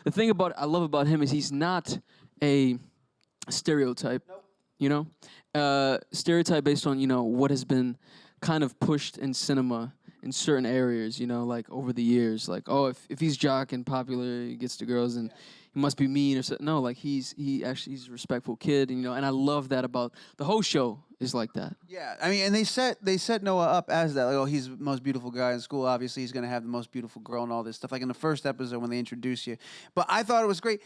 The thing about I love about him is he's not a stereotype. You know, stereotype based on what has been kind of pushed in cinema in certain areas. Like over the years, like if he's jock and popular, he gets the girls and he must be mean or something. No, like he's a respectful kid. And I love that about the whole show is like that. Yeah, I mean, and they set Noah up as that. Like, oh, he's the most beautiful guy in school. Obviously, he's gonna have the most beautiful girl and all this stuff. Like in the first episode when they introduce you. But I thought it was great.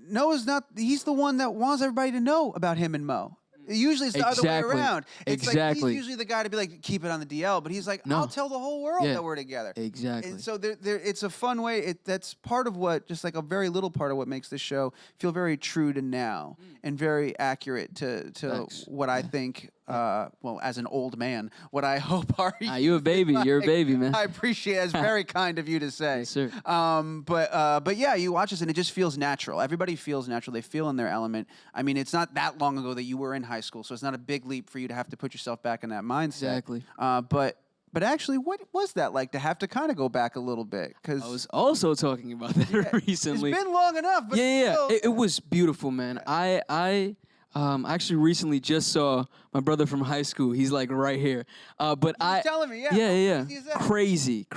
Noah's not. He's the one that wants everybody to know about him and Mo. Usually it's the other way around. It's like he's usually the guy to be like, keep it on the DL, but he's like, I'll tell the whole world that we're together. Exactly. And so it's a fun way. That's part of what, just like a very little part of what makes this show feel very true to now and very accurate to what I think. Well, as an old man, what I hope are you? You a baby. You're a baby, man. I appreciate it. It's very kind of you to say. Yes, sir. But yeah, you watch this and it just feels natural. Everybody feels natural. They feel in their element. I mean, it's not that long ago that you were in high school, so it's not a big leap for you to have to put yourself back in that mindset. Exactly. But actually, what was that like to have to kind of go back a little bit? Because I was also talking about that recently. It's been long enough. But yeah. It was beautiful, man. I actually recently just saw my brother from high school. He's like right here. But He's telling me, yeah. Yeah. Crazy.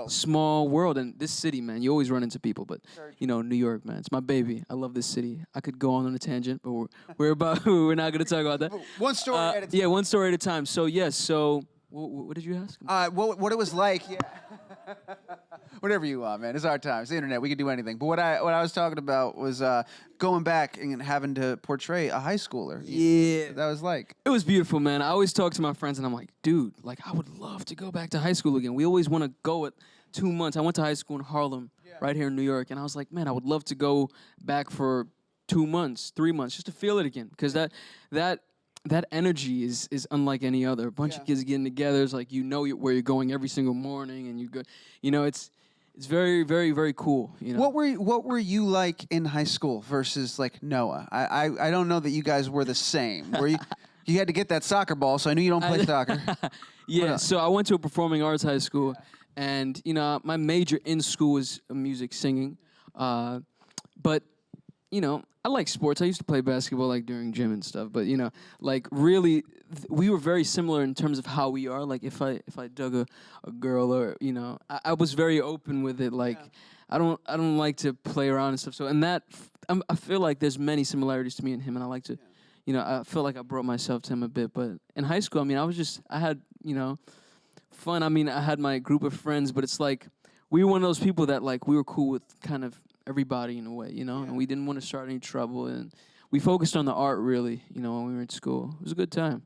Small world. And this city, man, you always run into people. But New York, man, it's my baby. I love this city. I could go on a tangent, but we're not gonna talk about that. One story at a time. Yeah, one story at a time. So yes. So what did you ask? What it was like. Yeah. Whatever you want, man. It's our time. It's the internet. We can do anything. But what I was talking about was going back and having to portray a high schooler. Yeah. That was like. It was beautiful, man. I always talk to my friends, and I'm like, dude, like, I would love to go back to high school again. We always want to go at 2 months. I went to high school in Harlem, right here in New York, and I was like, man, I would love to go back for 2 months, 3 months, just to feel it again. Because that energy is unlike any other. A bunch of kids getting together. It's like where you're going every single morning, and you go. It's very, very, very cool. What were you like in high school versus like Noah? I don't know that you guys were the same. Were you? You had to get that soccer ball, so I knew you don't play soccer. Yeah. So I went to a performing arts high school, and my major in school was music, singing, but. I like sports. I used to play basketball like during gym and stuff. But like really, we were very similar in terms of how we are. Like if I dug a girl or I was very open with it. Like I don't like to play around and stuff. So I feel like there's many similarities to me and him, and I like to, I feel like I brought myself to him a bit. But in high school, I mean, I had fun. I mean, I had my group of friends, but it's like we were one of those people that like we were cool with kind of everybody in a way, and we didn't want to start any trouble, and we focused on the art really, when we were in school. It was a good time.